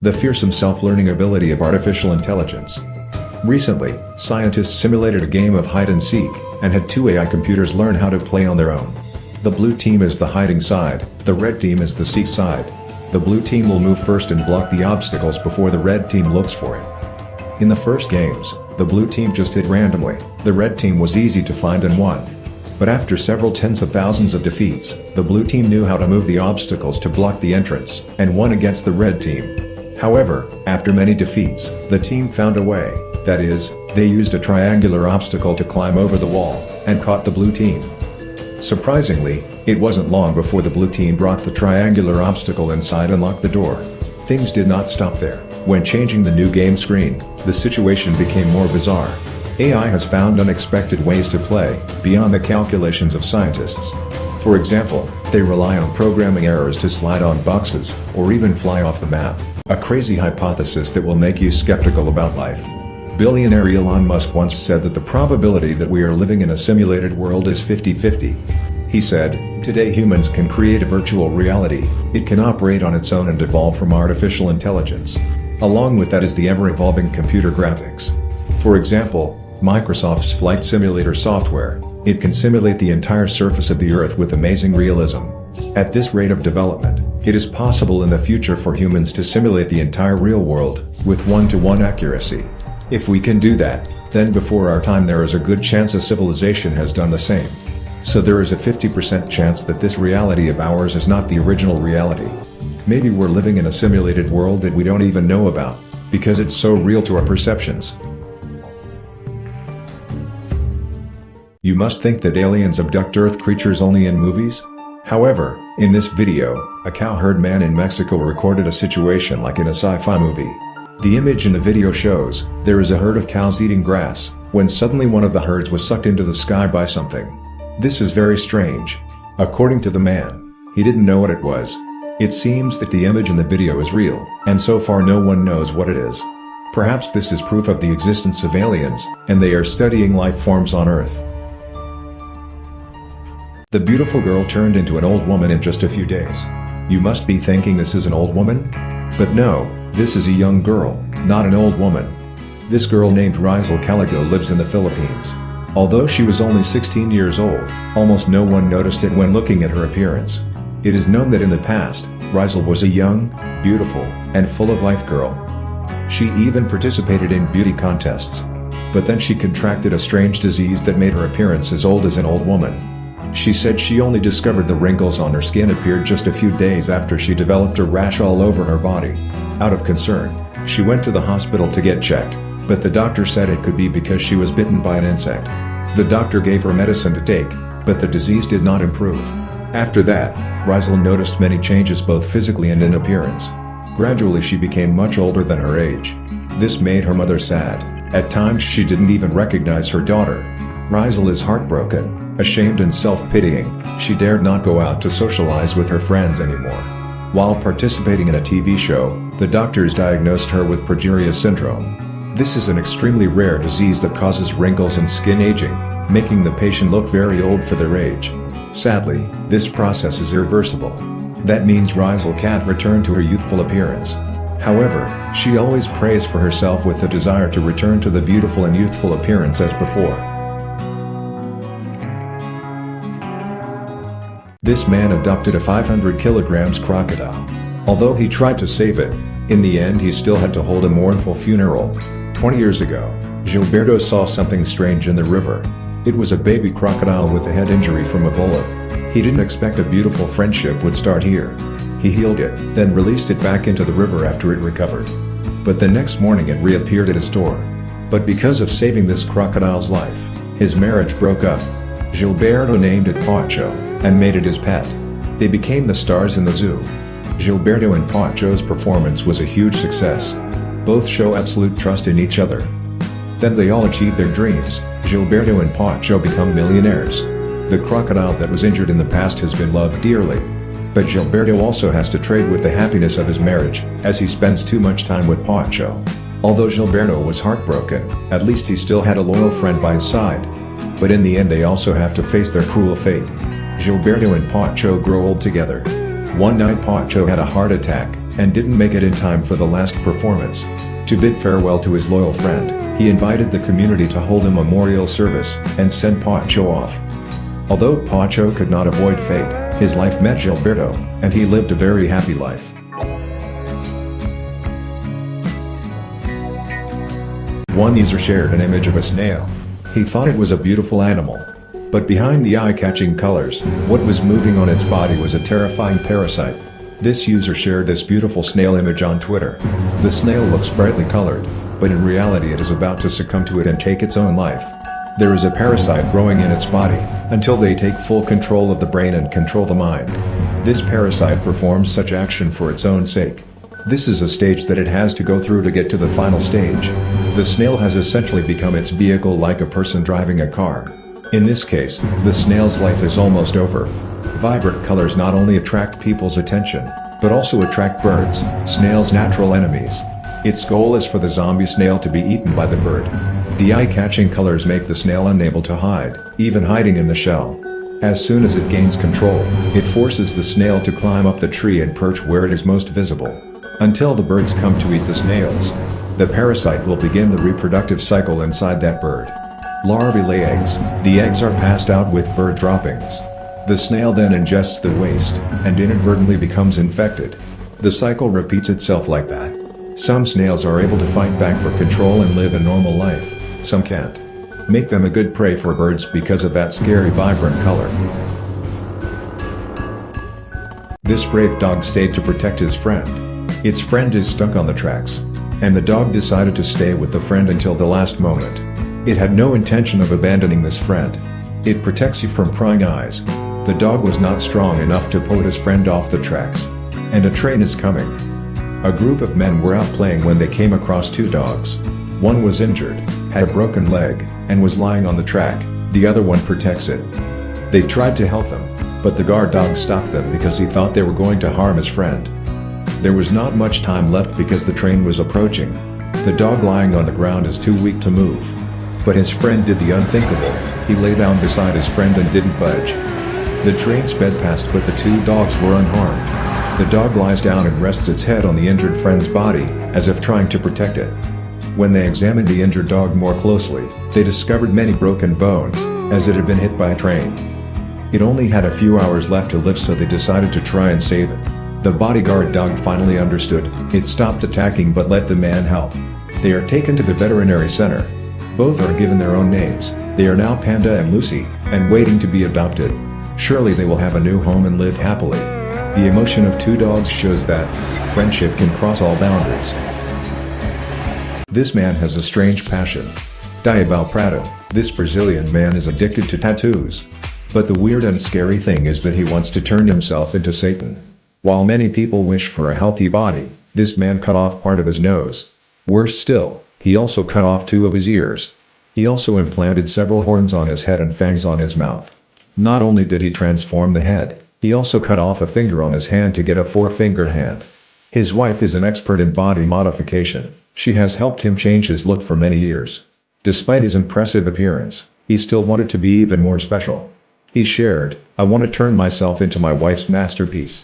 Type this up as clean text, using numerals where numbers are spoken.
The fearsome self-learning ability of artificial intelligence. Recently, scientists simulated a game of hide-and-seek, and had two AI computers learn how to play on their own. The blue team is the hiding side, the red team is the seek side. The blue team will move first and block the obstacles before the red team looks for it. In the first games, the blue team just hit randomly, the red team was easy to find and won. But after several tens of thousands of defeats, the blue team knew how to move the obstacles to block the entrance, and won against the red team. However, after many defeats, the team found a way, that is, they used a triangular obstacle to climb over the wall, and caught the blue team. Surprisingly, it wasn't long before the blue team brought the triangular obstacle inside and locked the door. Things did not stop there. When changing the new game screen, the situation became more bizarre. AI has found unexpected ways to play, beyond the calculations of scientists. For example, they rely on programming errors to slide on boxes, or even fly off the map. A crazy hypothesis that will make you skeptical about life. Billionaire Elon Musk once said that the probability that we are living in a simulated world is 50-50. He said, "Today humans can create a virtual reality, it can operate on its own and evolve from artificial intelligence. Along with that is the ever-evolving computer graphics. For example, Microsoft's Flight Simulator software, it can simulate the entire surface of the Earth with amazing realism. At this rate of development, it is possible in the future for humans to simulate the entire real world, with one-to-one accuracy. If we can do that, then before our time there is a good chance a civilization has done the same. So there is a 50% chance that this reality of ours is not the original reality. Maybe we're living in a simulated world that we don't even know about, because it's so real to our perceptions." You must think that aliens abduct Earth creatures only in movies? However, in this video, a cow-herd man in Mexico recorded a situation like in a sci-fi movie. The image in the video shows, there is a herd of cows eating grass, when suddenly one of the herds was sucked into the sky by something. This is very strange. According to the man, he didn't know what it was. It seems that the image in the video is real, and so far no one knows what it is. Perhaps this is proof of the existence of aliens, and they are studying life forms on Earth. The beautiful girl turned into an old woman in just a few days. You must be thinking this is an old woman? But no, this is a young girl, not an old woman. This girl named Rizal Caligo lives in the Philippines. Although she was only 16 years old, almost no one noticed it when looking at her appearance. It is known that in the past, Rizal was a young, beautiful, and full of life girl. She even participated in beauty contests. But then she contracted a strange disease that made her appearance as old as an old woman. She said she only discovered the wrinkles on her skin appeared just a few days after she developed a rash all over her body. Out of concern, she went to the hospital to get checked, but the doctor said it could be because she was bitten by an insect. The doctor gave her medicine to take, but the disease did not improve. After that, Rizal noticed many changes both physically and in appearance. Gradually she became much older than her age. This made her mother sad. At times she didn't even recognize her daughter. Rizal is heartbroken. Ashamed and self-pitying, she dared not go out to socialize with her friends anymore. While participating in a TV show, the doctors diagnosed her with progeria syndrome. This is an extremely rare disease that causes wrinkles and skin aging, making the patient look very old for their age. Sadly, this process is irreversible. That means Rizal can't return to her youthful appearance. However, she always prays for herself with the desire to return to the beautiful and youthful appearance as before. This man adopted a 500 kilograms crocodile. Although he tried to save it, in the end he still had to hold a mournful funeral. 20 years ago, Gilberto saw something strange in the river. It was a baby crocodile with a head injury from Ebola. He didn't expect a beautiful friendship would start here. He healed it, then released it back into the river after it recovered. But the next morning it reappeared at his door. But because of saving this crocodile's life, his marriage broke up. Gilberto named it Pacho, and made it his pet. They became the stars in the zoo. Gilberto and Pacho's performance was a huge success. Both show absolute trust in each other. Then they all achieved their dreams. Gilberto and Pacho become millionaires. The crocodile that was injured in the past has been loved dearly. But Gilberto also has to trade with the happiness of his marriage, as he spends too much time with Pacho. Although Gilberto was heartbroken, at least he still had a loyal friend by his side. But in the end they also have to face their cruel fate. Gilberto and Pacho grow old together. One night Pacho had a heart attack, and didn't make it in time for the last performance. To bid farewell to his loyal friend, he invited the community to hold a memorial service and send Pacho off. Although Pacho could not avoid fate, his life met Gilberto, and he lived a very happy life. One user shared an image of a snail. He thought it was a beautiful animal. But behind the eye-catching colors, what was moving on its body was a terrifying parasite. This user shared this beautiful snail image on Twitter. The snail looks brightly colored, but in reality it is about to succumb to it and take its own life. There is a parasite growing in its body, until they take full control of the brain and control the mind. This parasite performs such action for its own sake. This is a stage that it has to go through to get to the final stage. The snail has essentially become its vehicle, like a person driving a car. In this case, the snail's life is almost over. Vibrant colors not only attract people's attention, but also attract birds, snails' natural enemies. Its goal is for the zombie snail to be eaten by the bird. The eye-catching colors make the snail unable to hide, even hiding in the shell. As soon as it gains control, it forces the snail to climb up the tree and perch where it is most visible. Until the birds come to eat the snails, the parasite will begin the reproductive cycle inside that bird. Larvae lay eggs. The eggs are passed out with bird droppings. The snail then ingests the waste, and inadvertently becomes infected. The cycle repeats itself like that. Some snails are able to fight back for control and live a normal life. Some can't. Make them a good prey for birds because of that scary vibrant color. This brave dog stayed to protect his friend. Its friend is stuck on the tracks, and the dog decided to stay with the friend until the last moment. It had no intention of abandoning this friend. It protects you from prying eyes. The dog was not strong enough to pull his friend off the tracks. And a train is coming. A group of men were out playing when they came across two dogs. One was injured, had a broken leg, and was lying on the track. The other one protects it. They tried to help them, but the guard dog stopped them because he thought they were going to harm his friend. There was not much time left because the train was approaching. The dog lying on the ground is too weak to move. But his friend did the unthinkable. He lay down beside his friend and didn't budge. The train sped past, but the two dogs were unharmed. The dog lies down and rests its head on the injured friend's body, as if trying to protect it. When they examined the injured dog more closely, they discovered many broken bones, as it had been hit by a train. It only had a few hours left to live, so they decided to try and save it. The bodyguard dog finally understood. It stopped attacking but let the man help. They are taken to the veterinary center. Both are given their own names. They are now Panda and Lucy, and waiting to be adopted. Surely they will have a new home and live happily. The emotion of two dogs shows that friendship can cross all boundaries. This man has a strange passion. Diabal Prado, this Brazilian man is addicted to tattoos. But the weird and scary thing is that he wants to turn himself into Satan. While many people wish for a healthy body, this man cut off part of his nose. Worse still, he also cut off 2 of his ears. He also implanted several horns on his head and fangs on his mouth. Not only did he transform the head, he also cut off a finger on his hand to get a 4-fingered hand. His wife is an expert in body modification. She has helped him change his look for many years. Despite his impressive appearance, he still wanted to be even more special. He shared, "I want to turn myself into my wife's masterpiece."